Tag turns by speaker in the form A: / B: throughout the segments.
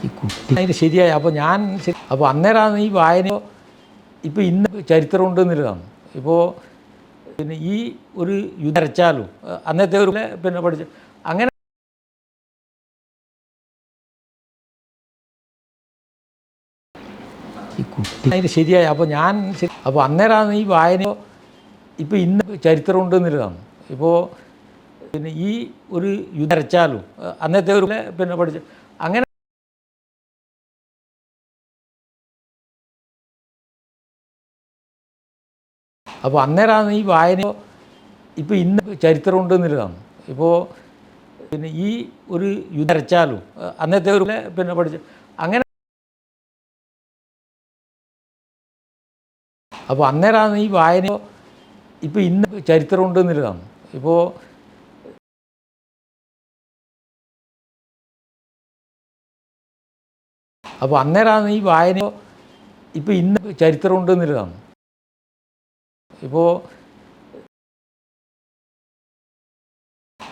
A: ഈ കുട്ടി അതിന് ശരിയായി. അപ്പോൾ ഞാൻ അപ്പോൾ അന്നേരമാണ് ഈ വായന ഇപ്പോൾ ഇന്ന് ചരിത്രം ഉണ്ടെന്നുള്ളതാണ്. ഇപ്പോൾ പിന്നെ ഈ ഒരു യുദ്ധം വരച്ചാലും അന്നത്തെ ഒരു പിന്നെ പഠിച്ചു അങ്ങനെ ഈ കുട്ടി അതിന് ശരിയായി. അപ്പോൾ ഞാൻ അപ്പോൾ അന്നേരമാണ് ഈ വായന ഇപ്പോൾ ഇന്ന് ചരിത്രം ഉണ്ടെന്നുള്ളതാണ്. ഇപ്പോൾ പിന്നെ ഈ ഒരു യുദ്ധം വരച്ചാലും അന്നത്തെ ഒരു പിന്നെ പഠിച്ചു അങ്ങനെ അപ്പോൾ അന്നേരമാണ് ഈ വായന ഇപ്പോൾ ഇന്ന് ചരിത്രം ഉണ്ടെന്നുള്ളതാണ്. ഇപ്പോൾ പിന്നെ ഈ ഒരു യുദ്ധം വരച്ചാലും അന്നത്തെ ഒരു പിന്നെ പഠിച്ചു അങ്ങനെ അപ്പോൾ അന്നേരമാണ് ഈ വായന ഇപ്പോൾ ഇന്ന് ചരിത്രം ഉണ്ടെന്നുള്ളതാണ്. ഇപ്പോൾ അപ്പോൾ അന്നേരമാണ് ഈ വായന ഇപ്പോൾ ഇന്ന് ചരിത്രം ഉണ്ടെന്നുള്ളതാണ്. ഇപ്പോൾ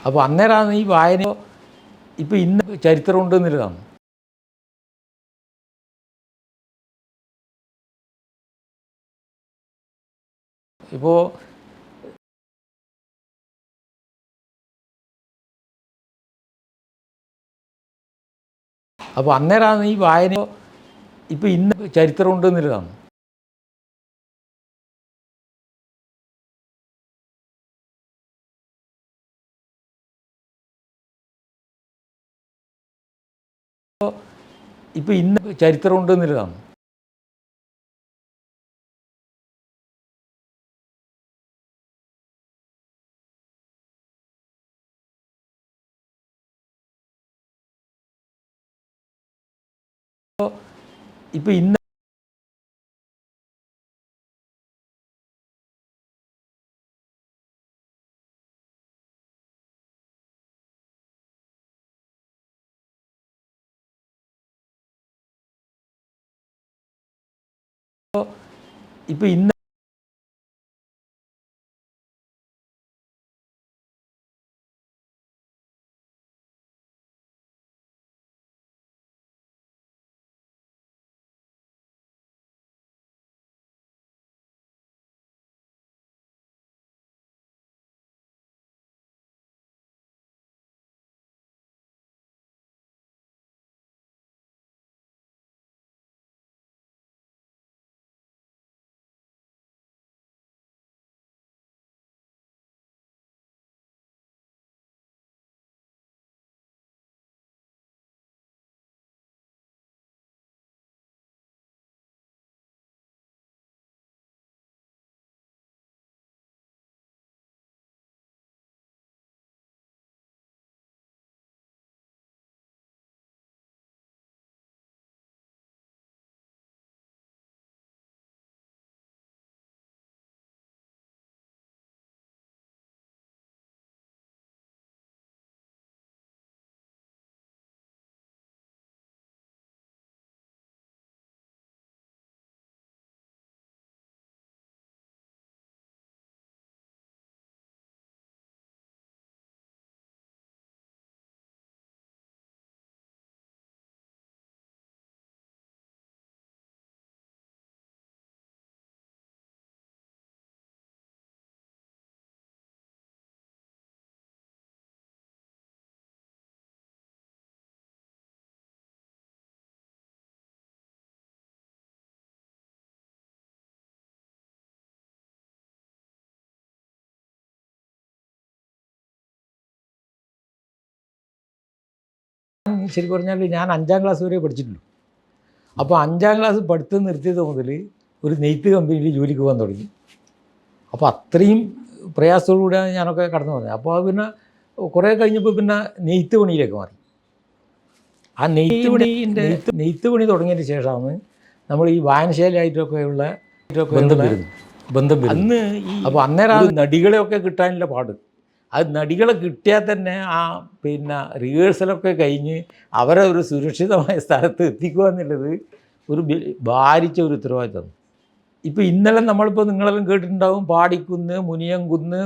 A: അപ്പോൾ അന്നേരമാണ് ഈ വായന ഇപ്പോൾ ഇന്ന് ചരിത്രം ഉണ്ടെന്നുള്ളതാണ്. ഇപ്പോൾ അപ്പോൾ അന്നേരമാണ് ഈ വായന ഇപ്പോൾ ഇന്ന് ചരിത്രം ഉണ്ടെന്നുള്ളതാണ്. ഇപ്പോൾ ഇന്ന് ചരിത്രം ഉണ്ടെന്നുള്ളതാണ്. ഇപ്പോൾ ഇന്ന് ഇപ്പോൾ ഇന്ന് ശരിക്കും പറഞ്ഞാൽ ഞാൻ 5ാം ക്ലാസ് വരെ പഠിച്ചിട്ടുള്ളൂ. അപ്പോൾ 5ാം ക്ലാസ് പഠിത്തം നിർത്തിയത് മുതൽ ഒരു നെയ്ത്ത് കമ്പനിയിൽ ജോലിക്ക് പോകാൻ തുടങ്ങി. അപ്പോൾ അത്രയും പ്രയാസത്തോടുകൂടിയാണ് ഞാനൊക്കെ കടന്നു വന്നത്. അപ്പോൾ അത് പിന്നെ കുറേ കഴിഞ്ഞപ്പോൾ പിന്നെ നെയ്ത്ത് പണിയിലേക്ക് മാറി. ആ നെയ്ത്ത് പണി തുടങ്ങിയതിന് ശേഷമാണ് നമ്മൾ ഈ വായനശാലയായിട്ടൊക്കെയുള്ള ബന്ധം വരുന്നത്. അന്ന് ഈ അപ്പോൾ അന്നേരം നടികളെയൊക്കെ കിട്ടാനുള്ള പാട്. അത് നടികളെ കിട്ടിയാൽ തന്നെ ആ പിന്നെ റിഹേഴ്സലൊക്കെ കഴിഞ്ഞ് അവരെ ഒരു സുരക്ഷിതമായ സ്ഥലത്ത് എത്തിക്കുക എന്നുള്ളത് ഒരു ഭാരിച്ച ഒരു ഉത്തരവാദിത്തമാണ്. ഇപ്പോൾ ഇന്നലെ നമ്മളിപ്പോൾ നിങ്ങളെല്ലാം കേട്ടിട്ടുണ്ടാവും, പാടിക്കുന്ന്, മുനിയംകുന്ന്,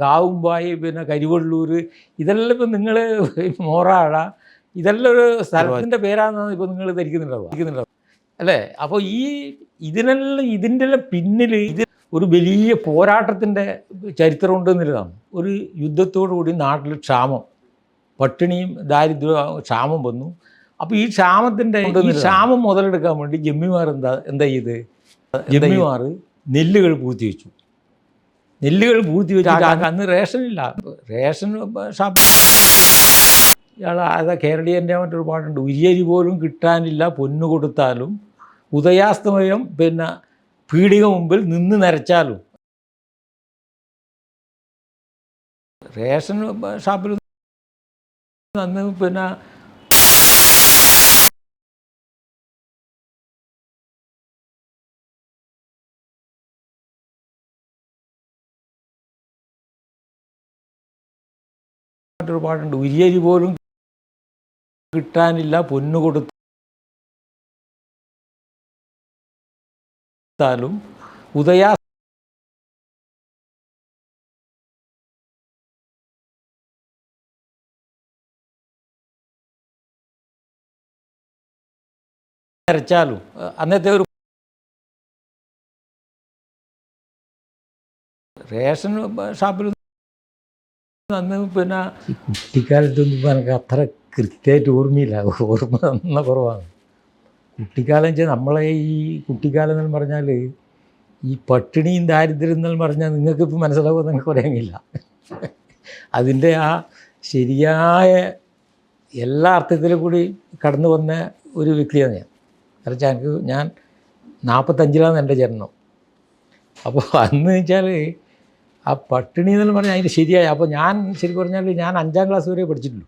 A: കാവുമ്പായി, പിന്നെ കരിവള്ളൂർ, ഇതെല്ലാം ഇപ്പോൾ നിങ്ങൾ മോറാഴ, ഇതെല്ലാം ഒരു സ്ഥലത്തിൻ്റെ പേരാണെന്നാണ് ഇപ്പോൾ നിങ്ങൾ ധരിക്കുന്നുണ്ടാവും അല്ലേ? അപ്പോൾ ഇതിൻ്റെ എല്ലാം പിന്നിൽ ഒരു വലിയ പോരാട്ടത്തിൻ്റെ ചരിത്രമുണ്ട് എന്നുള്ളതാണ്. ഒരു യുദ്ധത്തോടു കൂടി നാട്ടിൽ ക്ഷാമം, പട്ടിണിയും ദാരിദ്ര്യവും, ക്ഷാമം വന്നു. അപ്പോൾ ഈ ക്ഷാമം മുതലെടുക്കാൻ വേണ്ടി ജമ്മിമാർ എന്താ ചെയ്ത്, ജമ്മിമാർ നെല്ലുകൾ പൂഴ്ത്തി വെച്ചു. അന്ന് റേഷനില്ല. റേഷൻ ഷാപ്പ് അതാ കേരളീയൻ്റെ മറ്റൊരു പാട്ടുണ്ട്, ഉരിയരി പോലും കിട്ടാനില്ല പൊന്നു കൊടുത്താലും, ഉദയാസ്തമയം പിന്നെ പീടിക മുമ്പിൽ നിന്ന് നരച്ചാലും. റേഷൻ ഷാപ്പിൽ അന്ന് പിന്നെ മറ്റൊരു പാട്ടുണ്ട്, ഉരിയരി പോലും കിട്ടാനില്ല പൊന്നു കൊടുത്താലും നരച്ചാലും. അന്നത്തെ ഒരു റേഷൻ ഷാപ്പിൽ അന്ന് പിന്നെ കുട്ടിക്കാലത്തൊന്നും എനിക്ക് അത്ര കൃത്യമായിട്ട് ഓർമ്മയില്ല, ഓർമ്മ നന്ന കുറവാണ്. കുട്ടിക്കാലം വെച്ചാൽ നമ്മളെ ഈ കുട്ടിക്കാലം എന്ന് പറഞ്ഞാൽ ഈ പട്ടിണിയും ദാരിദ്ര്യം എന്ന് പറഞ്ഞാൽ നിങ്ങൾക്കിപ്പോൾ മനസ്സിലാവുമെന്ന് നിങ്ങൾക്ക് പറയാനില്ല. അതിൻ്റെ ആ ശരിയായ എല്ലാ അർത്ഥത്തിലും കൂടി കടന്നു വന്ന ഒരു വ്യക്തിയാണ് ഞാൻ. കാരണം ഞാൻ 45-ലാണ് എൻ്റെ ജനനം. അപ്പോൾ അന്ന് വെച്ചാൽ ആ പട്ടിണി എന്ന് പറഞ്ഞാൽ അതിന് ശരിയായ, അപ്പോൾ ഞാൻ ശരിക്കും പറഞ്ഞാൽ ഞാൻ 5ാം ക്ലാസ് വരെ പഠിച്ചിട്ടുള്ളൂ.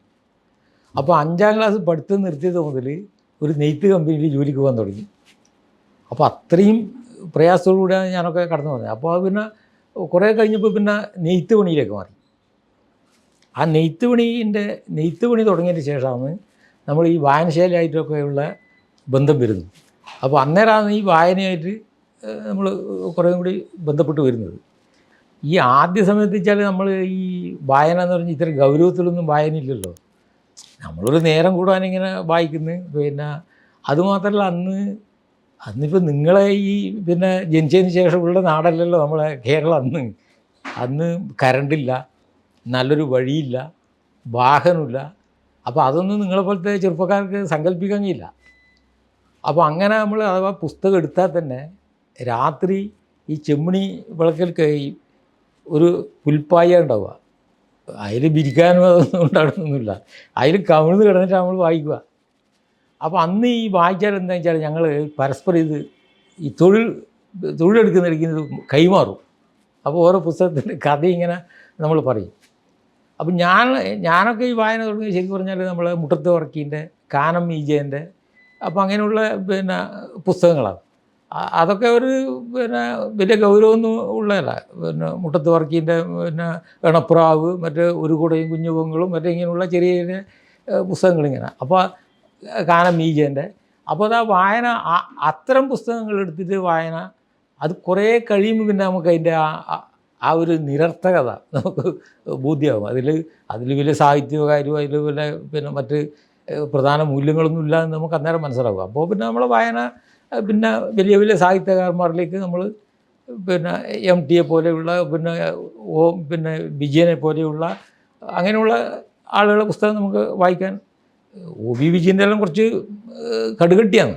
A: അപ്പോൾ 5ാം ക്ലാസ് പഠിത്തം നിർത്തിയത് മുതൽ ഒരു നെയ്ത്ത് കമ്പനിയിൽ ജോലിക്ക് പോകാൻ തുടങ്ങി. അപ്പോൾ അത്രയും പ്രയാസത്തോടുകൂടിയാണ് ഞാനൊക്കെ കടന്നു വന്നത്. അപ്പോൾ അത് പിന്നെ കുറേ കഴിഞ്ഞപ്പോൾ പിന്നെ നെയ്ത്ത് പണിയിലേക്ക് മാറി. ആ നെയ്ത്ത് പണി തുടങ്ങിയതിന് ശേഷമാണ് നമ്മൾ ഈ വായനശാലയായിട്ടൊക്കെയുള്ള ബന്ധം വരുന്നത്. അപ്പോൾ അന്നേരമാണ് ഈ വായനയായിട്ട് നമ്മൾ കുറേ കൂടി ബന്ധപ്പെട്ട് വരുന്നത്. ഈ ആദ്യ സമയത്ത് വെച്ചാൽ നമ്മൾ ഈ വായന എന്ന് പറഞ്ഞാൽ ഇത്ര ഗൗരവത്തിലൊന്നും വായനയില്ലല്ലോ. നമ്മളൊരു നേരം കൂടാനിങ്ങനെ വായിക്കുന്നു. പിന്നെ അതുമാത്രമല്ല, അന്നിപ്പോൾ നിങ്ങളെ ഈ പിന്നെ ജനിച്ചതിന് ശേഷമുള്ള നാടല്ലല്ലോ നമ്മളെ കേരളം. അന്ന് കറണ്ടില്ല, നല്ലൊരു വഴിയില്ല, വാഹനമില്ല. അപ്പോൾ അതൊന്നും നിങ്ങളെപ്പോലത്തെ ചെറുപ്പക്കാർക്ക് സങ്കല്പിക്കാൻ കഴിയില്ല. അപ്പോൾ അങ്ങനെ നമ്മൾ അഥവാ പുസ്തകം എടുത്താൽ തന്നെ രാത്രി ഈ ചെമ്മിണി വിളക്കിൽ ഒരു പുൽപ്പായ ഉണ്ടാവുക, അതിൽ വിരിക്കാനും അതൊന്നും ഉണ്ടാകുന്നൊന്നുമില്ല, അതിൽ കമിഴ്ന്ന് കിടന്നിട്ട് നമ്മൾ വായിക്കുക. അപ്പോൾ അന്ന് ഈ വായിച്ചാൽ എന്താണെന്ന് വെച്ചാൽ ഞങ്ങൾ പരസ്പരം ഈ തൊഴിലെടുക്കുന്നിടയ്ക്ക് കൈമാറും. അപ്പോൾ ഓരോ പുസ്തകത്തിൻ്റെ കഥ ഇങ്ങനെ നമ്മൾ പറയും. അപ്പം ഞാനൊക്കെ ഈ വായന തുടങ്ങി ശരിക്കും പറഞ്ഞാൽ നമ്മൾ മുട്ടത്ത് വർക്കീൻ്റെ, കാനം ഈജേൻ്റെ, അപ്പോൾ അങ്ങനെയുള്ള പിന്നെ പുസ്തകങ്ങളാണ്. അതൊക്കെ ഒരു പിന്നെ വലിയ ഗൗരവമൊന്നും ഉള്ളതല്ല. പിന്നെ മുട്ടത്ത് വർക്കീൻ്റെ പിന്നെ എണപ്രാവ്, മറ്റേ ഒരു കുടയും കുഞ്ഞു പൊങ്ങളും, മറ്റേ ഇങ്ങനെയുള്ള ചെറിയ ചെറിയ പുസ്തകങ്ങളിങ്ങനെ. അപ്പോൾ കാനം ഈജേൻ്റെ. അപ്പോൾ അത് ആ വായന, അത്തരം പുസ്തകങ്ങൾ എടുത്തിട്ട് വായന, അത് കുറേ കഴിയുമ്പോൾ പിന്നെ നമുക്ക് അതിൻ്റെ ആ ഒരു നിരർത്ഥകത നമുക്ക് ബോധ്യമാകും. അതിൽ വലിയ സാഹിത്യകാര്യവും അതിൽ വലിയ പിന്നെ മറ്റ് പ്രധാന മൂല്യങ്ങളൊന്നും ഇല്ല എന്ന് നമുക്ക് അന്നേരം മനസ്സിലാകും. അപ്പോൾ പിന്നെ നമ്മൾ വായന പിന്നെ വലിയ വലിയ സാഹിത്യകാരന്മാരിലേക്ക് നമ്മൾ പിന്നെ MT പോലെയുള്ള പിന്നെ വിജയനെ പോലെയുള്ള അങ്ങനെയുള്ള ആളുകളുടെ പുസ്തകം നമുക്ക് വായിക്കാൻ. OV വിജയൻ്റെ എല്ലാം കുറച്ച് കടുകട്ടിയാണ്.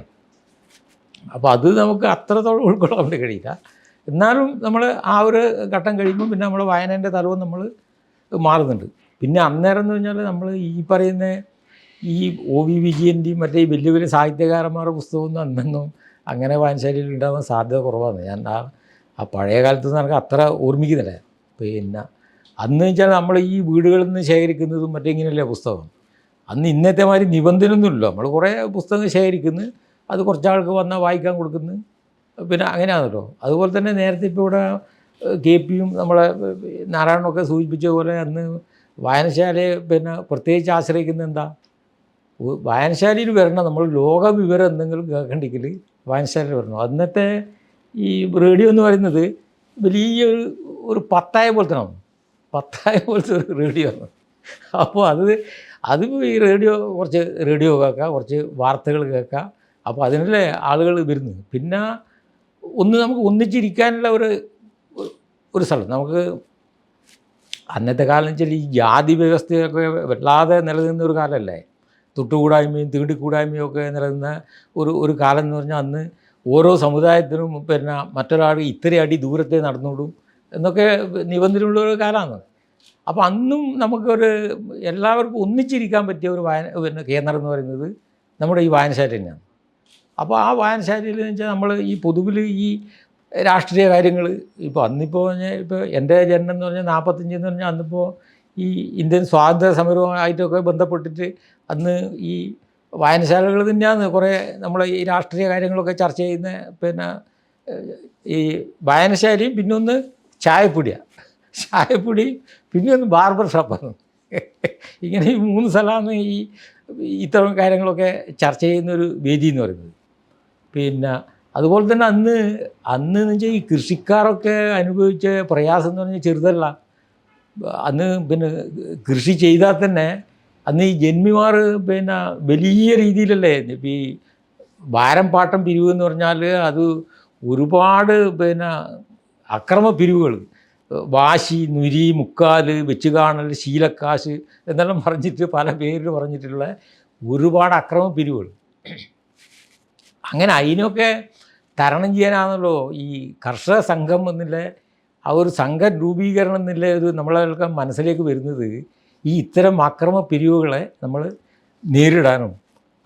A: അപ്പോൾ അത് നമുക്ക് അത്രത്തോളം ഉൾക്കൊള്ളാൻ വേണ്ടി കഴിയില്ല. എന്നാലും നമ്മൾ ആ ഒരു ഘട്ടം കഴിയുമ്പോൾ പിന്നെ നമ്മൾ വായനേൻ്റെ തലവും നമ്മൾ മാറുന്നുണ്ട്. പിന്നെ അന്നേരം എന്ന് പറഞ്ഞാൽ നമ്മൾ ഈ പറയുന്ന ഈ OV വിജയൻ്റെയും മറ്റേ വലിയ വലിയ സാഹിത്യകാരന്മാരുടെ പുസ്തകമൊന്നും അന്നൊന്നും അങ്ങനെ വായനശാലയിൽ ഉണ്ടാകാൻ സാധ്യത കുറവാണ്. ഞാൻ ആ പഴയ കാലത്ത് നിന്ന് എനിക്ക് അത്ര ഓർമ്മിക്കുന്നില്ല. പിന്നെ അന്ന് വെച്ചാൽ നമ്മൾ ഈ വീടുകളിൽ നിന്ന് ശേഖരിക്കുന്നതും മറ്റെങ്ങനെയല്ലേ പുസ്തകം. അന്ന് ഇന്നത്തെ മാതിരി നിബന്ധനയൊന്നുമില്ല. നമ്മൾ കുറേ പുസ്തകം ശേഖരിക്കുന്നു, അത് കുറച്ചാൾക്ക് വന്നാൽ വായിക്കാൻ കൊടുക്കുന്നു, പിന്നെ അങ്ങനെയാണല്ലോ. അതുപോലെ തന്നെ നേരത്തെ ഇപ്പോൾ ഇവിടെ KP-യും നമ്മളെ നാരായണനൊക്കെ സൂചിപ്പിച്ച പോലെ അന്ന് വായനശാലയെ പിന്നെ പ്രത്യേകിച്ച് ആശ്രയിക്കുന്നത് എന്താ, വായനശാലയിൽ വരണം. നമ്മൾ ലോക വിവരം എന്തെങ്കിലും കേൾക്കണ്ടെങ്കിൽ വായനശാലയിൽ വരണം. അന്നത്തെ ഈ റേഡിയോ എന്ന് പറയുന്നത് വലിയൊരു പത്തായ പോലത്തെ ഒരു റേഡിയോ ആണ്. അപ്പോൾ അതിപ്പോൾ ഈ കുറച്ച് റേഡിയോ കേൾക്കാം, കുറച്ച് വാർത്തകൾ കേൾക്കാം. അപ്പോൾ അതിനല്ലേ ആളുകൾ വരുന്നത്. പിന്നെ നമുക്ക് ഒന്നിച്ചിരിക്കാനുള്ള ഒരു സ്ഥലം. നമുക്ക് അന്നത്തെ കാലം വെച്ചാൽ ഈ ജാതി വ്യവസ്ഥയൊക്കെ വല്ലാതെ നിലനിന്ന ഒരു കാലമല്ലേ. തൊട്ടുകൂടായ്മയും തീണ്ടിക്കൂടായ്മയും ഒക്കെ നിലനിന്ന ഒരു കാലം എന്ന് പറഞ്ഞാൽ അന്ന് ഓരോ സമുദായത്തിനും പിന്നെ മറ്റൊരാൾ ഇത്ര അടി ദൂരത്തെ നടന്നുകൊടും എന്നൊക്കെ നിബന്ധനയുള്ള ഒരു കാലമാണ്. അപ്പോൾ അന്നും എല്ലാവർക്കും ഒന്നിച്ചിരിക്കാൻ പറ്റിയ ഒരു പിന്നെ കേന്ദ്രം എന്ന് പറയുന്നത് നമ്മുടെ ഈ വായനശാല തന്നെയാണ്. അപ്പോൾ ആ വായനശാലയിൽ എന്ന് വെച്ചാൽ നമ്മൾ ഈ പൊതുവിൽ ഈ രാഷ്ട്രീയ കാര്യങ്ങൾ ഇപ്പോൾ അന്നിപ്പോൾ ഇപ്പോൾ എൻ്റെ ജനനം എന്ന് പറഞ്ഞാൽ 45 എന്ന് പറഞ്ഞാൽ അന്നിപ്പോൾ ഈ ഇന്ത്യൻ സ്വാതന്ത്ര്യ സമരവുമായിട്ടൊക്കെ ബന്ധപ്പെട്ടിട്ട് അന്ന് ഈ വായനശാലകൾ തന്നെയാണ് കുറേ നമ്മൾ ഈ രാഷ്ട്രീയ കാര്യങ്ങളൊക്കെ ചർച്ച ചെയ്യുന്ന. പിന്നെ ഈ വായനശാലയും പിന്നൊന്ന് ചായപ്പൊടിയും പിന്നെ ഒന്ന് ബാർബർ ഷോപ്പാണ്. ഇങ്ങനെ ഈ 3 സ്ഥലമാണ് ഇത്തരം കാര്യങ്ങളൊക്കെ ചർച്ച ചെയ്യുന്നൊരു വേദി എന്ന് പറയുന്നത്. പിന്നെ അതുപോലെ തന്നെ അന്ന് വെച്ചാൽ ഈ കൃഷിക്കാരൊക്കെ അനുഭവിച്ച പ്രയാസം എന്ന് പറഞ്ഞാൽ ചെറുതല്ല. അന്ന് പിന്നെ കൃഷി ചെയ്താൽ തന്നെ അന്ന് ഈ ജന്മിമാർ പിന്നെ വലിയ രീതിയിലല്ലേ ഇപ്പോൾ ഈ ഭാരം പാട്ടം പിരിവ് എന്ന് പറഞ്ഞാൽ അത് ഒരുപാട് പിന്നെ അക്രമ പിരിവുകൾ, വാശി, നുരി, മുക്കാൽ, വെച്ച് കാണൽ, ശീലക്കാശ് എന്നെല്ലാം പറഞ്ഞിട്ട് പല പേരിൽ പറഞ്ഞിട്ടുള്ള ഒരുപാട് അക്രമ പിരിവുകൾ. അങ്ങനെ അതിനൊക്കെ തരണം ചെയ്യാനാണല്ലോ ഈ കർഷക സംഘം എന്നുള്ള ആ ഒരു സംഘ രൂപീകരണം എന്നുള്ള ഒരു നമ്മളൊക്കെ മനസ്സിലേക്ക് വരുന്നത്. ഈ ഇത്തരം അക്രമ പിരിവുകളെ നമ്മൾ നേരിടാനും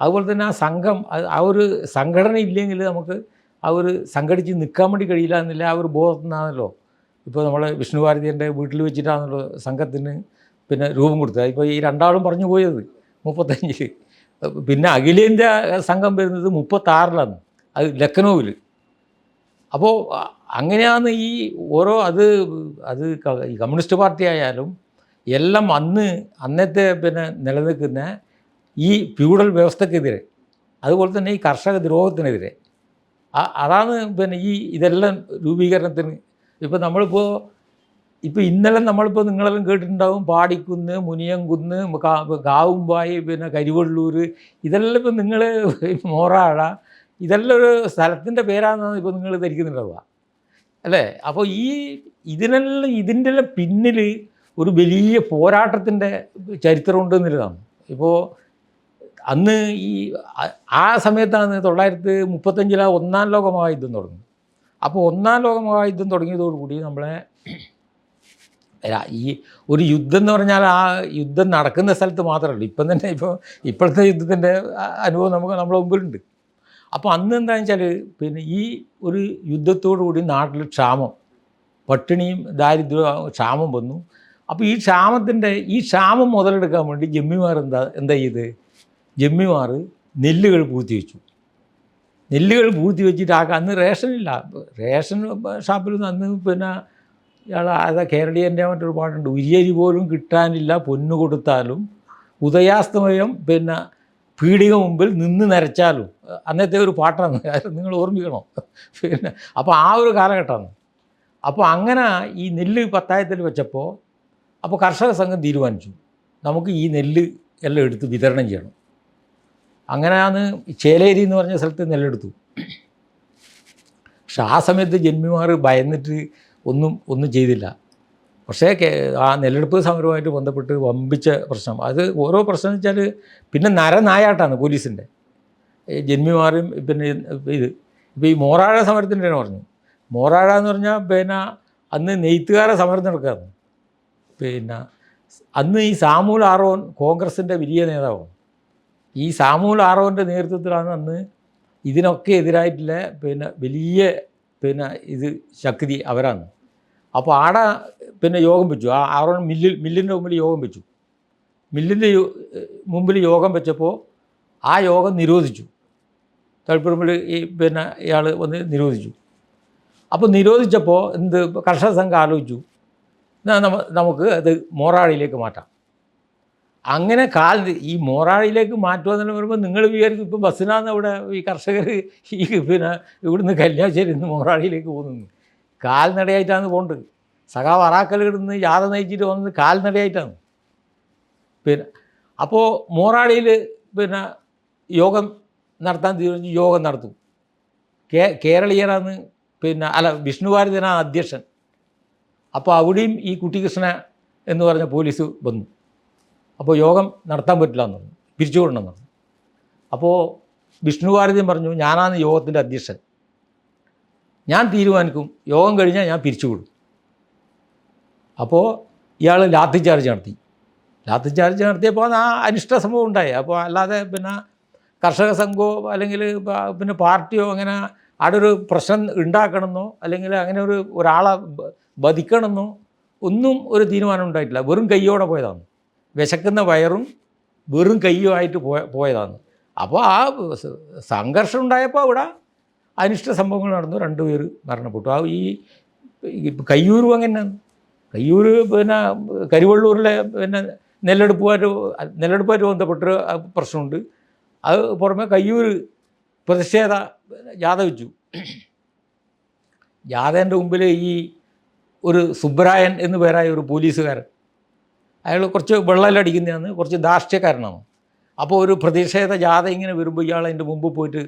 A: അതുപോലെ തന്നെ ആ സംഘം ആ ഒരു സംഘടന ഇല്ലെങ്കിൽ നമുക്ക് ആ ഒരു സംഘടിച്ച് നിൽക്കാൻ വേണ്ടി കഴിയില്ല എന്നുള്ള ആ ഒരു ബോധത്തിൽ നിന്നാണല്ലോ ഇപ്പോൾ നമ്മൾ വിഷ്ണുഭാരതിൻ്റെ വീട്ടിൽ വെച്ചിട്ടാണല്ലോ സംഘത്തിന് പിന്നെ രൂപം കൊടുത്തത്. ഇപ്പോൾ ഈ രണ്ടാളും പറഞ്ഞു പോയത് 35. പിന്നെ അഖിലേന്ത്യാ സംഘം വരുന്നത് 36-ലാണ്, അത് ലക്നൗവിൽ. അപ്പോൾ അങ്ങനെയാണ് ഈ ഓരോ ഈ കമ്മ്യൂണിസ്റ്റ് പാർട്ടി ആയാലും എല്ലാം അന്നത്തെ പിന്നെ നിലനിൽക്കുന്ന ഈ ഫ്യൂഡൽ വ്യവസ്ഥക്കെതിരെ, അതുപോലെ തന്നെ ഈ കർഷക ദ്രോഹത്തിനെതിരെ അതാണ് പിന്നെ ഇതെല്ലാം രൂപീകരണത്തിന്. ഇപ്പോൾ ഇന്നലെ നിങ്ങളെല്ലാം കേട്ടിട്ടുണ്ടാവും പാടിക്കുന്ന്, മുനിയംകുന്ന്, കാവുമ്പായി, പിന്നെ കരിവള്ളൂർ, ഇതെല്ലാം ഇപ്പോൾ നിങ്ങൾ മോറാഴ, ഇതെല്ലാം ഒരു സ്ഥലത്തിൻ്റെ പേരാണെന്നാണ് ഇപ്പോൾ നിങ്ങൾ ധരിക്കുന്നുണ്ടാവുക അല്ലേ. അപ്പോൾ ഇതിൻ്റെ എല്ലാം പിന്നിൽ ഒരു വലിയ പോരാട്ടത്തിൻ്റെ ചരിത്രമുണ്ട് എന്നുള്ളതാണ്. ഇപ്പോൾ അന്ന് ആ സമയത്താണ് 1935 ഒന്നാം ലോക മഹായുദ്ധം തുടങ്ങുന്നത്. അപ്പോൾ ഒന്നാം ലോക മഹായുദ്ധം തുടങ്ങിയതോടുകൂടി നമ്മളെ ഒരു യുദ്ധം എന്ന് പറഞ്ഞാൽ ആ യുദ്ധം നടക്കുന്ന സ്ഥലത്ത് മാത്രമല്ല, ഇപ്പം തന്നെ ഇപ്പോഴത്തെ യുദ്ധത്തിൻ്റെ അനുഭവം നമ്മളെ മുമ്പിലുണ്ട്. അപ്പോൾ അന്ന് എന്താണെന്ന് വെച്ചാൽ പിന്നെ ഒരു യുദ്ധത്തോടു കൂടി നാട്ടിൽ പട്ടിണിയും ദാരിദ്ര്യവും ക്ഷാമം വന്നു. അപ്പോൾ ഈ ക്ഷാമം മുതലെടുക്കാൻ വേണ്ടി ജമ്മിമാർ എന്താ ചെയ്ത്, ജമ്മിമാർ നെല്ലുകൾ പൂഴ്ത്തി വെച്ചിട്ട് അന്ന് റേഷനില്ല. റേഷൻ ഷാപ്പിൽ അന്ന് പിന്നെ കേരളീയൻ്റെ മറ്റൊരു പാട്ടുണ്ട്, ഉരിയരി പോലും കിട്ടാനില്ല പൊന്നു കൊടുത്താലും ഉദയാസ്തമയം പിന്നെ പീടിക മുമ്പിൽ നിന്ന് നരച്ചാലും, അന്നത്തെ ഒരു പാട്ടാണ്, നിങ്ങൾ ഓർമ്മിക്കണം. പിന്നെ അപ്പോൾ ആ ഒരു കാലഘട്ടമാണ്. അപ്പോൾ അങ്ങനെ ഈ നെല്ല് പത്തായത്തിൽ വെച്ചപ്പോൾ കർഷക സംഘം തീരുമാനിച്ചു നമുക്ക് ഈ നെല്ല് എല്ലാം എടുത്ത് വിതരണം ചെയ്യണം. അങ്ങനെയാണ് ചേലേരി എന്ന് പറഞ്ഞ സ്ഥലത്ത് നെല്ലെടുത്തു. പക്ഷെ ആ സമയത്ത് ജന്മിമാർ ഭയന്നിട്ട് ഒന്നും ചെയ്തില്ല. പക്ഷേ ആ നെല്ലെടുപ്പ് സമരവുമായിട്ട് ബന്ധപ്പെട്ട് വമ്പിച്ച പ്രശ്നം. ഓരോ പ്രശ്നം എന്ന് വെച്ചാൽ പിന്നെ നരനായാട്ടാണ് പോലീസിൻ്റെ. ജന്മിമാരും പിന്നെ ഇപ്പോൾ ഈ മോറാഴ സമരത്തിൻ്റെ പറഞ്ഞു. മോറാഴ എന്ന് പറഞ്ഞാൽ പിന്നെ അന്ന് നെയ്ത്തുകാരെ സമരം നടക്കുകയാണ്. പിന്നെ അന്ന് ഈ സാമൂൽ ആറോൻ കോൺഗ്രസിൻ്റെ വലിയ നേതാവാണ്. ഈ സാമൂൽ ആറോൻ്റെ നേതൃത്വത്തിലാണ് അന്ന് ഇതിനൊക്കെ എതിരായിട്ടുള്ള പിന്നെ വലിയ ശക്തി അവരാണ്. അപ്പോൾ ആടെ പിന്നെ യോഗം വെച്ചു. ആ ആറോൺ മില്ലിൻ്റെ മുമ്പിൽ യോഗം വെച്ചു. മില്ലിൻ്റെ മുമ്പിൽ യോഗം വെച്ചപ്പോൾ ആ യോഗം നിരോധിച്ചു. തളിപ്പറമ്പിൽ പിന്നെ ഇയാൾ വന്ന് നിരോധിച്ചു. അപ്പോൾ നിരോധിച്ചപ്പോൾ കർഷക സംഘം ആലോചിച്ചു, നമുക്ക് അത് മോറാളിയിലേക്ക് മാറ്റാം. അങ്ങനെ ഈ മോറാളിയിലേക്ക് മാറ്റുക എന്ന് പറയുമ്പോൾ നിങ്ങൾ വിചാരിക്കും ഇപ്പം ബസ്സിനാണ് അവിടെ ഈ കർഷകർ പിന്നെ ഇവിടുന്ന് കല്യാശ്ശേരി നിന്ന് മോറാളിയിലേക്ക് പോകുന്നത്. കാൽനടയായിട്ടാണ് പോകേണ്ടത്. സഖാവ് അറാക്കൽ ഇടുന്ന് യാത നയിച്ചിട്ട് വന്നത് കാൽനടയായിട്ടാണ്. പിന്നെ അപ്പോൾ മോറാടിയിൽ പിന്നെ യോഗം നടത്താൻ തീരുമാനിച്ചു. യോഗം നടത്തും. കേരളീയരാണ് പിന്നെ അല്ല വിഷ്ണുഭാരതിനാണ് അധ്യക്ഷൻ. അപ്പോൾ അവിടെയും ഈ കുട്ടിക്കൃഷ്ണ എന്ന് പറഞ്ഞ പോലീസ് വന്നു. അപ്പോൾ യോഗം നടത്താൻ പറ്റില്ല എന്ന് പറഞ്ഞു, പിരിച്ചുവിടണമെന്ന് പറഞ്ഞു. അപ്പോൾ വിഷ്ണുഭാരതിയും പറഞ്ഞു, ഞാനാണ് യോഗത്തിൻ്റെ അധ്യക്ഷൻ, ഞാൻ തീരുമാനിക്കും, യോഗം കഴിഞ്ഞാൽ ഞാൻ പിരിച്ചുവിടും. അപ്പോൾ ഇയാൾ ലാത്തി ചാർജ് നടത്തി. ലാത്തി ചാർജ് നടത്തിയപ്പോൾ ആ അനിഷ്ട സംഭവം ഉണ്ടായി. അപ്പോൾ അല്ലാതെ പിന്നെ കർഷക സംഘമോ അല്ലെങ്കിൽ പിന്നെ പാർട്ടിയോ അങ്ങനെ അവിടെ ഒരു പ്രശ്നം ഉണ്ടാക്കണമെന്നോ അല്ലെങ്കിൽ അങ്ങനെ ഒരാളെ വധിക്കണമെന്നോ ഒന്നും ഒരു തീരുമാനം ഉണ്ടായിട്ടില്ല. വെറും കയ്യോടെ പോയതാണ്. വിശക്കുന്ന വയറും വെറും കയ്യുമായിട്ട് പോയതാണ്. അപ്പോൾ ആ സംഘർഷം ഉണ്ടായപ്പോൾ അവിടെ അനിഷ്ട സംഭവങ്ങൾ നടന്നു, 2 പേര് മരണപ്പെട്ടു. ആ ഈ കയ്യൂരും അങ്ങനെയാണ്. കയ്യൂർ പിന്നെ കരുവള്ളൂരിലെ പിന്നെ നെല്ലെടുപ്പുമായിട്ട് ബന്ധപ്പെട്ടൊരു പ്രശ്നമുണ്ട്. അത് പുറമെ കയ്യൂർ പ്രതിഷേധ ജാഥ വെച്ചു. ജാഥേൻ്റെ മുമ്പിൽ ഈ ഒരു സുബ്രായൻ എന്ന് പേരായ ഒരു പോലീസുകാരൻ, അയാൾ കുറച്ച് വെള്ളമടിക്കുന്നതാണ്, കുറച്ച് ധാർഷ്ട്യക്കാരനാണ്. അപ്പോൾ ഒരു പ്രതിഷേധ ജാഥ ഇങ്ങനെ വരുമ്പോൾ ഇയാൾ അതിൻ്റെ മുമ്പ് പോയിട്ട്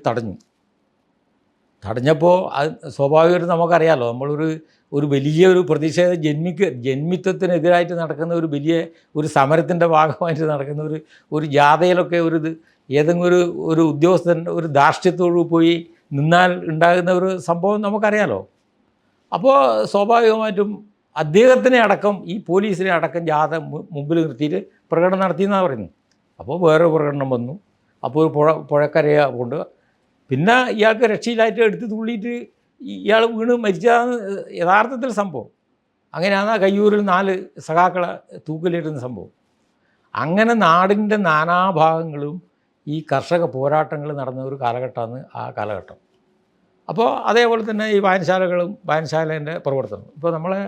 A: തടഞ്ഞപ്പോൾ അത് സ്വാഭാവികമായിട്ട് നമുക്കറിയാമല്ലോ, ഒരു വലിയ പ്രതിഷേധ ജന്മിത്വത്തിനെതിരായിട്ട് നടക്കുന്ന ഒരു സമരത്തിൻ്റെ ഭാഗമായിട്ട് നടക്കുന്ന ഒരു ജാഥയിലൊക്കെ ഏതെങ്കിലും ഒരു ഉദ്യോഗസ്ഥൻ ഒരു ധാർഷ്ട്യത്തോടു പോയി നിന്നാൽ ഉണ്ടാകുന്ന ഒരു സംഭവം നമുക്കറിയാമല്ലോ. അപ്പോൾ സ്വാഭാവികമായിട്ടും അദ്ദേഹത്തിനെ അടക്കം ഈ പോലീസിനെ അടക്കം ജാഥ മുമ്പിൽ നിർത്തിയിട്ട് പ്രകടനം നടത്തിയെന്നാണ് പറയുന്നത്. അപ്പോൾ വേറെ പ്രകടനം വന്നു. അപ്പോൾ ഒരു പുഴക്കരയെ കൊണ്ട് പിന്നെ ഇയാൾക്ക് രക്ഷയിലായിട്ട് എടുത്ത് തുള്ളിയിട്ട് ഇയാൾ വീണ് മരിച്ചതാണ് യഥാർത്ഥത്തിൽ സംഭവം. അങ്ങനെയാണ് ആ കയ്യൂരിൽ 4 സഖാക്കളെ തൂക്കിലിടുന്ന സംഭവം. അങ്ങനെ നാടിൻ്റെ നാനാഭാഗങ്ങളും ഈ കർഷക പോരാട്ടങ്ങൾ നടന്ന ഒരു കാലഘട്ടമാണ് ആ കാലഘട്ടം. അപ്പോൾ അതേപോലെ തന്നെ ഈ വായനശാലേൻ്റെ പ്രവർത്തനം. ഇപ്പോൾ നമ്മളെ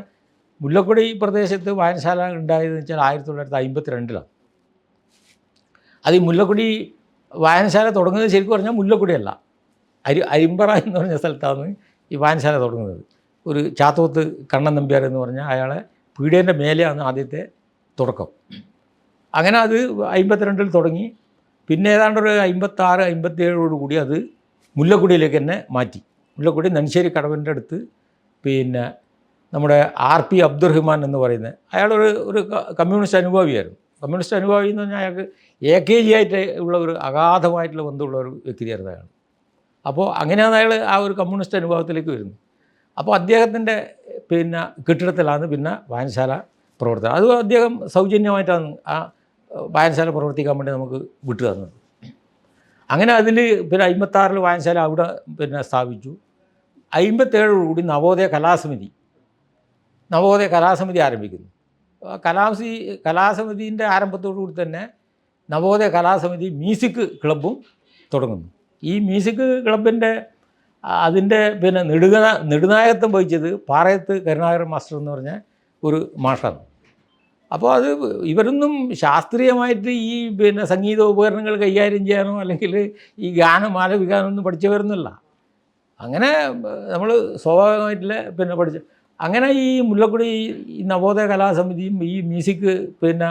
A: മുല്ലക്കൊടി പ്രദേശത്ത് വായനശാല ഉണ്ടായതെന്ന് വെച്ചാൽ 1952-ലാണ്. അത് ഈ മുല്ലക്കൊടി വായനശാല തുടങ്ങുന്നത് ശരിക്കും പറഞ്ഞാൽ മുല്ലക്കൊടിയല്ല, അരിമ്പറ എന്ന് പറഞ്ഞ സ്ഥലത്താണ് ഈ വായനശാല തുടങ്ങുന്നത്. ഒരു ചാത്തോത്ത് കണ്ണൻ നമ്പ്യാർ എന്ന് പറഞ്ഞാൽ അയാളെ പീഡിയൻ്റെ മേലെയാണ് ആദ്യത്തെ തുടക്കം. അങ്ങനെ അത് 52-ൽ തുടങ്ങി. പിന്നെ ഏതാണ്ട് ഒരു 56-57 കൂടി അത് മുല്ലക്കൊടിയിലേക്ക് തന്നെ മാറ്റി. മുല്ലക്കൊടി നൻശ്ശേരി കടവിൻ്റെ അടുത്ത് പിന്നെ നമ്മുടെ RP അബ്ദുറഹ്മാൻ എന്ന് പറയുന്നത് അയാളൊരു കമ്മ്യൂണിസ്റ്റ് അനുഭാവിയായിരുന്നു. കമ്മ്യൂണിസ്റ്റ് അനുഭാവി എന്ന് പറഞ്ഞാൽ അയാൾക്ക് AKG ആയിട്ട് ഉള്ള ഒരു അഗാധമായിട്ടുള്ള ബന്ധമുള്ള ഒരു വ്യക്തിയായിരുന്നു അയാൾ. അപ്പോൾ അങ്ങനെയാണ് അയാൾ ആ ഒരു കമ്മ്യൂണിസ്റ്റ് അനുഭവത്തിലേക്ക് വരുന്നത്. അപ്പോൾ അദ്ദേഹത്തിൻ്റെ പിന്നെ കെട്ടിടത്തിലാണ് പിന്നെ വായനശാല പ്രവർത്തനം. അത് അദ്ദേഹം സൗജന്യമായിട്ടാണ് ആ വായനശാല പ്രവർത്തിക്കാൻ വേണ്ടി നമുക്ക് വിട്ടു തന്നത്. അങ്ങനെ അതിൽ പിന്നെ 56-ൽ വായനശാല അവിടെ പിന്നെ സ്ഥാപിച്ചു. 57-കൂടി നവോദയ കലാസമിതി ആരംഭിക്കുന്നു. കലാസമിതിൻ്റെ ആരംഭത്തോടു കൂടി തന്നെ നവോദയ കലാസമിതി മ്യൂസിക് ക്ലബ്ബും തുടങ്ങുന്നു. ഈ മ്യൂസിക് ക്ലബിൻ്റെ അതിൻ്റെ പിന്നെ നെടുനായകത്വം വഹിച്ചത് പാറയത്ത് കരുണാകരൻ മാസ്റ്റർ എന്ന് പറഞ്ഞ ഒരു മാഷാണ്. അപ്പോൾ അത് ഇവരൊന്നും ശാസ്ത്രീയമായിട്ട് ഈ പിന്നെ സംഗീത ഉപകരണങ്ങൾ കൈകാര്യം ചെയ്യാനോ അല്ലെങ്കിൽ ഈ ഗാനം ആലപിക്കാനൊന്നും പഠിച്ചവരൊന്നുമല്ല. അങ്ങനെ നമ്മൾ സ്വാഭാവികമായിട്ടുള്ള പിന്നെ പഠിച്ച അങ്ങനെ ഈ മുല്ലക്കൊടി ഈ നവോദയ കലാസമിതിയും ഈ മ്യൂസിക് പിന്നെ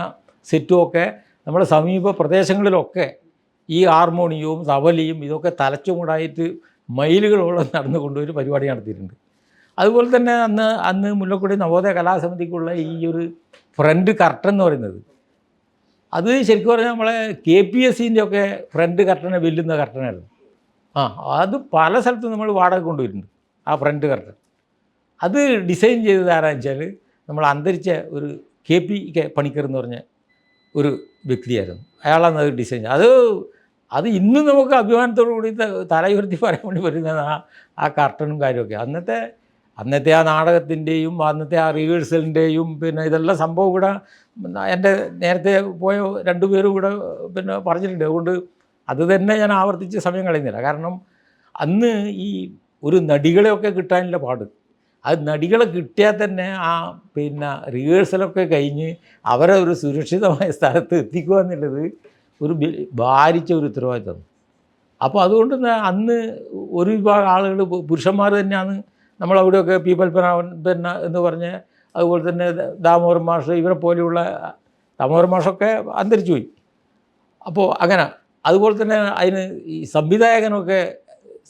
A: സെറ്റും ഒക്കെ നമ്മുടെ സമീപ പ്രദേശങ്ങളിലൊക്കെ ഈ ഹാർമോണിയവും തബലയും ഇതൊക്കെ തലച്ചുകൂടായിട്ട് മൈലുകളോളം നടന്നുകൊണ്ട് ഒരു പരിപാടി നടത്തിയിട്ടുണ്ട്. അതുപോലെ തന്നെ അന്ന് മുല്ലക്കൊടി നവോദയ കലാസമിതിക്കുള്ള ഈ ഒരു ഫ്രണ്ട് കർട്ടൻ എന്ന് പറയുന്നത് അത് ശരിക്കും പറഞ്ഞാൽ നമ്മളെ KPSCൻ്റെ ഒക്കെ ഫ്രണ്ട് കർട്ടനെ വെല്ലുന്ന കർട്ടനായിരുന്നു. അത് പല സ്ഥലത്തും നമ്മൾ വാടക കൊണ്ടുവരുന്നുണ്ട്. ആ ഫ്രണ്ട് കർട്ടൻ അത് ഡിസൈൻ ചെയ്തത് ആരാന്ന് വെച്ചാൽ നമ്മൾ അന്തരിച്ച ഒരു KP പണിക്കർ എന്ന് പറഞ്ഞ ഒരു വ്യക്തിയായിരുന്നു. അയാളാണ് അത് ഡിസൈൻ ചെയ്തത്. അത് ഇന്നും നമുക്ക് അഭിമാനത്തോടു കൂടി തലയുയർത്തി പറയാൻ വേണ്ടി പറ്റുന്നത് ആ കർട്ടനും കാര്യമൊക്കെ. അന്നത്തെ ആ നാടകത്തിൻ്റെയും അന്നത്തെ ആ റിഹേഴ്സലിൻ്റെയും പിന്നെ ഇതെല്ലാം സംഭവം കൂടെ എൻ്റെ നേരത്തെ പോയ 2 പേരും കൂടെ പിന്നെ പറഞ്ഞിട്ടുണ്ട്. അതുകൊണ്ട് അത് തന്നെ ഞാൻ ആവർത്തിച്ച് സമയം കളയുന്നില്ല. കാരണം അന്ന് ഈ ഒരു നടികളെയൊക്കെ കിട്ടാനുള്ള പാട്, അത് നടികളെ കിട്ടിയാൽ തന്നെ ആ പിന്നെ റിഹേഴ്സലൊക്കെ കഴിഞ്ഞ് അവരെ ഒരു സുരക്ഷിതമായ സ്ഥലത്ത് എത്തിക്കുക എന്നുള്ളത് ഒരു ഭാരിച്ച ഒരു ഉത്തരവാദിത്തം. അപ്പോൾ അതുകൊണ്ട് അന്ന് ഒരു വിഭാഗം ആളുകൾ പുരുഷന്മാർ തന്നെയാണ് നമ്മളവിടെയൊക്കെ പി പത്മനാഭൻ പിന്നെ എന്ന് പറഞ്ഞ് അതുപോലെ തന്നെ ദാമോദരൻ മാഷ് ഇവരെ പോലെയുള്ള ദാമോദരൻ മാഷൊക്കെ അന്തരിച്ചു പോയി. അപ്പോൾ അങ്ങനെ അതുപോലെ തന്നെ അതിന് ഈ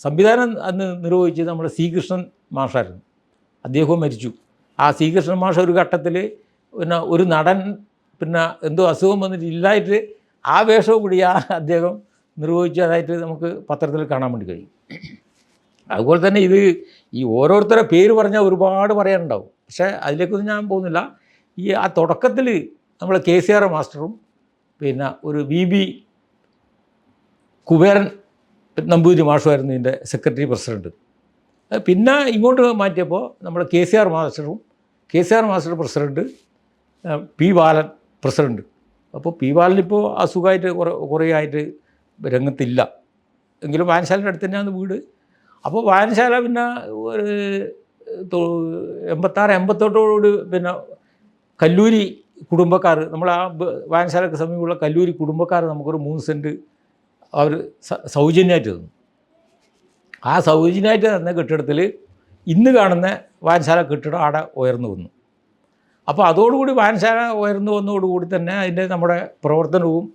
A: സംവിധാനം അന്ന് നിർവഹിച്ചത് നമ്മുടെ സി കൃഷ്ണൻ മാഷായിരുന്നു. അദ്ദേഹവും മരിച്ചു. ആ സി കൃഷ്ണൻ മാഷ് ഒരു ഘട്ടത്തിൽ പിന്നെ ഒരു നടൻ പിന്നെ എന്തോ അസുഖം വന്നിട്ട് ഇല്ലായിട്ട് ആ വേഷവും കൂടി അദ്ദേഹം നിർവഹിച്ചതായിട്ട് നമുക്ക് പത്രത്തിൽ കാണാൻ വേണ്ടി കഴിയും. അതുപോലെ തന്നെ ഇത് ഈ ഓരോരുത്തരെ പേര് പറഞ്ഞാൽ ഒരുപാട് പറയാനുണ്ടാവും. പക്ഷേ അതിലേക്കൊന്നും ഞാൻ പോകുന്നില്ല. ഈ ആ തുടക്കത്തിൽ നമ്മൾ KCR മാസ്റ്ററും പിന്നെ ഒരു VB കുബേരൻ നമ്പൂതിരി മാഷുമായിരുന്നു ഇതിൻ്റെ സെക്രട്ടറി പ്രസിഡൻറ്റ്. പിന്നെ ഇങ്ങോട്ട് മാറ്റിയപ്പോൾ നമ്മൾ KCR മാസ്റ്റർ പ്രസിഡൻറ്റ്, P ബാലൻ പ്രസിഡൻറ്റ്. അപ്പോൾ P ബാലനിപ്പോൾ അസുഖമായിട്ട് കുറേ ആയിട്ട് രംഗത്തില്ല. എങ്കിലും വായനശാലയുടെ അടുത്ത് തന്നെയാണ് വീട്. അപ്പോൾ വായനശാല പിന്നെ ഒരു 86-88 പിന്നെ കല്ലൂരി കുടുംബക്കാർ, നമ്മൾ ആ വായനശാലയ്ക്ക് സമീപമുള്ള കല്ലൂരി കുടുംബക്കാർ നമുക്കൊരു 3 സെൻറ്റ് അവർ സൗജന്യമായിട്ട് തന്നു. ആ സൗജന്യമായിട്ട് തന്ന കെട്ടിടത്തിൽ ഇന്ന് കാണുന്ന വായനശാല കെട്ടിടം അവിടെ ഉയർന്നു വന്നു. അപ്പോൾ അതോടുകൂടി വായനശാല ഉയർന്നു വന്നതോടുകൂടി തന്നെ അതിൻ്റെ നമ്മുടെ പ്രവർത്തനവും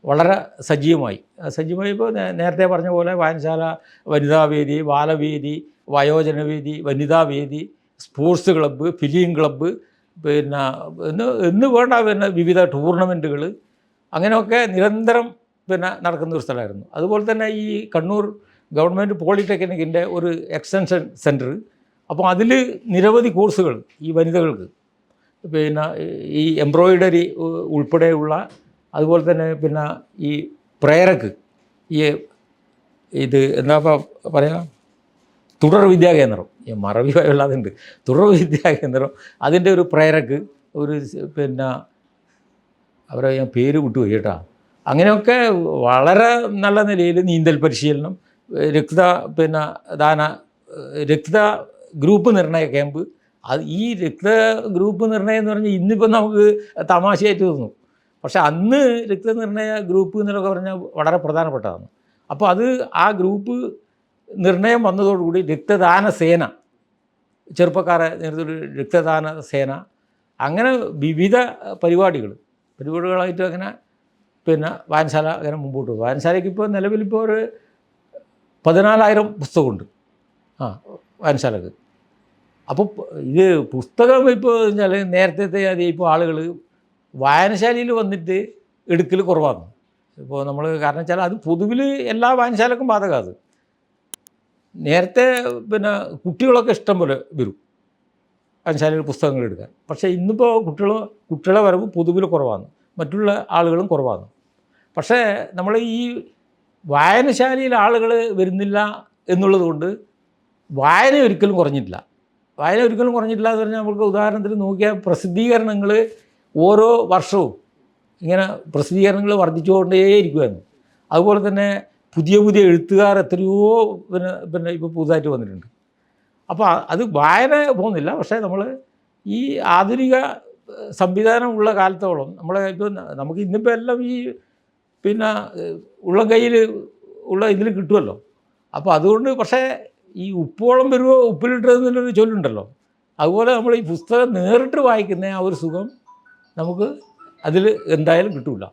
A: വളരെ സജീവമായപ്പോൾ നേരത്തെ പറഞ്ഞ പോലെ വായനശാല വനിതാവേദി, ബാലവേദി, വയോജനവേദി, വനിതാവേദി, സ്പോർട്സ് ക്ലബ്ബ്, ഫിലിം ക്ലബ്ബ്, പിന്നെ എന്ന് വേണ്ട പിന്നെ വിവിധ ടൂർണമെൻറ്റുകൾ, അങ്ങനെയൊക്കെ നിരന്തരം പിന്നെ നടക്കുന്ന ഒരു സ്ഥലമായിരുന്നു. അതുപോലെ തന്നെ ഈ കണ്ണൂർ ഗവൺമെൻറ് പോളിടെക്നിക്കിൻ്റെ ഒരു എക്സ്റ്റൻഷൻ സെൻറ്റർ. അപ്പോൾ അതിൽ നിരവധി കോഴ്സുകൾ ഈ വനിതകൾക്ക്, പിന്നെ ഈ എംബ്രോയിഡറി ഉൾപ്പെടെയുള്ള, അതുപോലെ തന്നെ പിന്നെ ഈ പ്രേരക്ക് ഇത് എന്താ പറയുക, തുടർ വിദ്യാകേന്ദ്രം, മറവി വല്ലാതുണ്ട്, തുടർ വിദ്യാകേന്ദ്രം, അതിൻ്റെ ഒരു പ്രേരക്ക്, ഒരു പിന്നെ അവരെ ഞാൻ പേര് വിട്ടുപോയി കേട്ടോ. അങ്ങനെയൊക്കെ വളരെ നല്ല നിലയിൽ നീന്തൽ പരിശീലനം, രക്ത ഗ്രൂപ്പ് നിർണയ ക്യാമ്പ്. ഈ രക്ത ഗ്രൂപ്പ് നിർണയം എന്ന് പറഞ്ഞാൽ ഇന്നിപ്പോൾ നമുക്ക് തമാശയായിട്ട് തോന്നും. പക്ഷേ അന്ന് രക്തനിർണയ ഗ്രൂപ്പ് എന്നൊക്കെ പറഞ്ഞാൽ വളരെ പ്രധാനപ്പെട്ടതാണ്. അപ്പോൾ ആ ഗ്രൂപ്പ് നിർണയം വന്നതോടുകൂടി രക്തദാന സേന, ചെറുപ്പക്കാരെ നേതൃത്വത്തിൽ രക്തദാന സേന, അങ്ങനെ വിവിധ പരിപാടികളായിട്ട് അങ്ങനെ പിന്നെ വായനശാല അങ്ങനെ മുമ്പോട്ട് പോകും. വായനശാലയ്ക്ക് ഇപ്പോൾ നിലവിലിപ്പോൾ ഒരു 14,000 പുസ്തകമുണ്ട് വായനശാലക്ക്. അപ്പോൾ ഇത് പുസ്തകം ഇപ്പോൾ വെച്ചാൽ നേരത്തെ ഇപ്പോൾ ആളുകൾ വായനശാലയിൽ വന്നിട്ട് എടുക്കൽ കുറവാണ്. ഇപ്പോൾ നമ്മൾ കാരണം വെച്ചാൽ അത് പൊതുവിൽ എല്ലാ വായനശാലക്കും ബാധകമാണ്. നേരത്തെ പിന്നെ കുട്ടികളൊക്കെ ഇഷ്ടം പോലെ വരും വായനശാലയിൽ പുസ്തകങ്ങൾ എടുക്കാൻ. പക്ഷേ ഇന്നിപ്പോൾ കുട്ടികളെ വരവ് പൊതുവിൽ കുറവാണ്, മറ്റുള്ള ആളുകളും കുറവാണ്. പക്ഷേ നമ്മൾ ഈ വായനശാലയിൽ ആളുകൾ വരുന്നില്ല എന്നുള്ളത് കൊണ്ട് വായന ഒരിക്കലും കുറഞ്ഞിട്ടില്ല എന്ന് പറഞ്ഞാൽ നമുക്ക് ഉദാഹരണത്തിന് നോക്കിയാൽ പ്രസിദ്ധീകരണങ്ങൾ ഓരോ വർഷവും ഇങ്ങനെ പ്രസിദ്ധീകരണങ്ങൾ വർദ്ധിച്ചുകൊണ്ടേയിരിക്കുമായിരുന്നു. അതുപോലെ തന്നെ പുതിയ എഴുത്തുകാർ എത്രയോ പിന്നെ ഇപ്പോൾ പുതുതായിട്ട് വന്നിട്ടുണ്ട്. അപ്പോൾ അത് വായന പോകുന്നില്ല. പക്ഷേ നമ്മൾ ഈ ആധുനിക സംവിധാനമുള്ള കാലത്തോളം ഇപ്പോൾ നമുക്ക് ഇന്നിപ്പോൾ എല്ലാം ഈ പിന്നെ ഉള്ളം കയ്യിൽ ഉള്ള ഇതിൽ കിട്ടുമല്ലോ. അപ്പോൾ അതുകൊണ്ട് പക്ഷേ ഈ ഉപ്പോളം വരുമോ ഉപ്പിലിട്ടതെന്നുള്ളൊരു ചൊല്ലുണ്ടല്ലോ, അതുപോലെ നമ്മൾ ഈ പുസ്തകം നേരിട്ട് വായിക്കുന്ന ആ ഒരു സുഖം നമുക്ക് അതിൽ എന്തായാലും കിട്ടില്ല.